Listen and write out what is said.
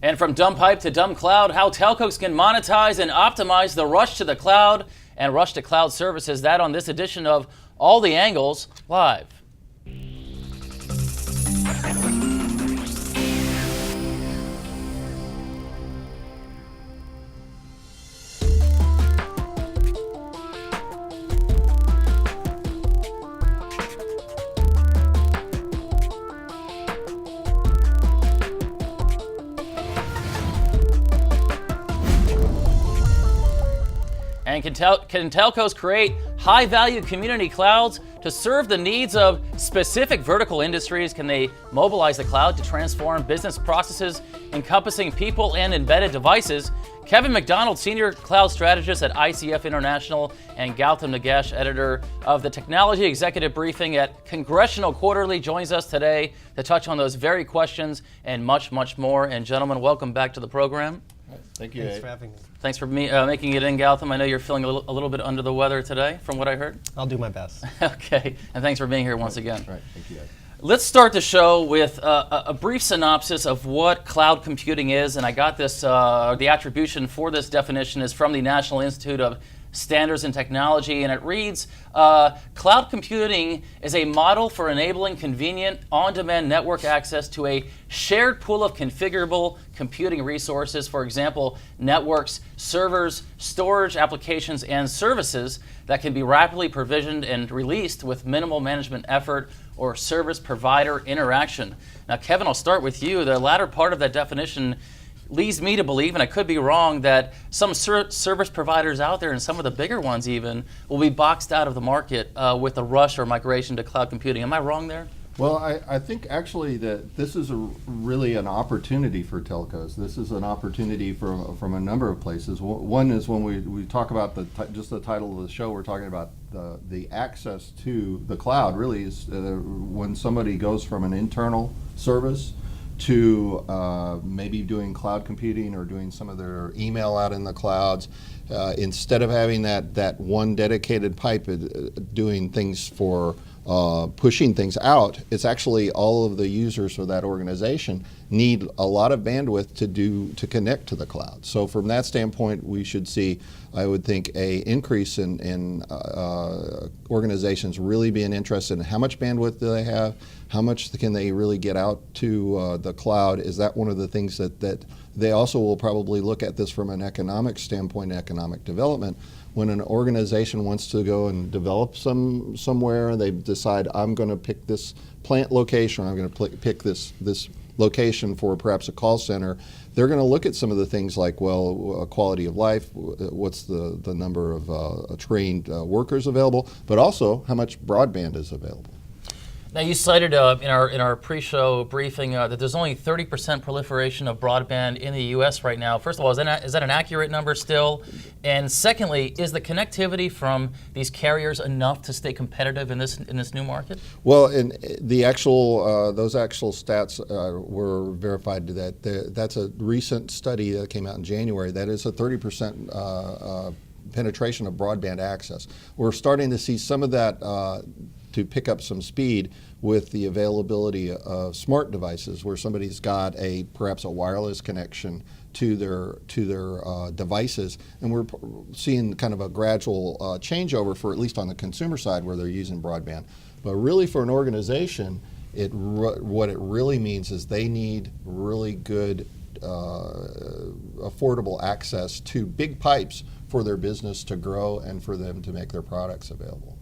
And from dumb pipe to dumb cloud, how telcos can monetize and optimize the rush to the cloud and rush to cloud services. That on this edition of All the Angles Live. And can telcos create high-value community clouds to serve the needs of specific vertical industries? Can they mobilize the cloud to transform business processes encompassing people and embedded devices? Kevin McDonald, Senior Cloud Strategist at ICF International, and Gautam Nagesh, editor of the Technology Executive Briefing at Congressional Quarterly, joins us today to touch on those very questions and much, much more. And gentlemen, welcome back to the program. Thank you. Thanks for having me. Thanks for making it in, Gautam. I know you're feeling a little bit under the weather today, from what I heard. I'll do my best. Okay, and thanks for being here once again. Right, thank you guys. Let's start the show with a brief synopsis of what cloud computing is, and I got this, the attribution for this definition is from the National Institute of Standards and Technology, and it reads, cloud computing is a model for enabling convenient on-demand network access to a shared pool of configurable computing resources, for example, networks, servers, storage applications, and services that can be rapidly provisioned and released with minimal management effort or service provider interaction. Now, Kevin, I'll start with you. The latter part of that definition leads me to believe, and I could be wrong, that some service providers out there, and some of the bigger ones even, will be boxed out of the market with the rush or migration to cloud computing. Am I wrong there? Well, I think actually that this is really an opportunity for telcos. This is an opportunity from a number of places. One is when we talk about just the title of the show, we're talking about the access to the cloud. Really is when somebody goes from an internal service to maybe doing cloud computing or doing some of their email out in the clouds, instead of having that one dedicated pipe doing things for pushing things out, it's actually all of the users for that organization need a lot of bandwidth to connect to the cloud. So from that standpoint, we should see, I would think, a increase in organizations really being interested in how much bandwidth do they have, how much can they really get out to the cloud. Is that one of the things that they also will probably look at this from an economic standpoint, economic development. When an organization wants to go and develop somewhere, they decide, I'm going to pick this plant location, or I'm going to pick this location for perhaps a call center. They're going to look at some of the things like, well, quality of life, what's the number of trained workers available, but also how much broadband is available. Now, you cited in our pre-show briefing that there's only 30% proliferation of broadband in the U.S. right now. First of all, is that an accurate number still? And secondly, is the connectivity from these carriers enough to stay competitive in this new market? Well, in the actual those actual stats were verified that that's a recent study that came out in January. That is a 30% penetration of broadband access. We're starting to see some of that to pick up some speed with the availability of smart devices, where somebody's got perhaps a wireless connection to their devices, and we're seeing kind of a gradual changeover for at least on the consumer side where they're using broadband. But really, for an organization, what it really means is they need really good, affordable access to big pipes for their business to grow and for them to make their products available.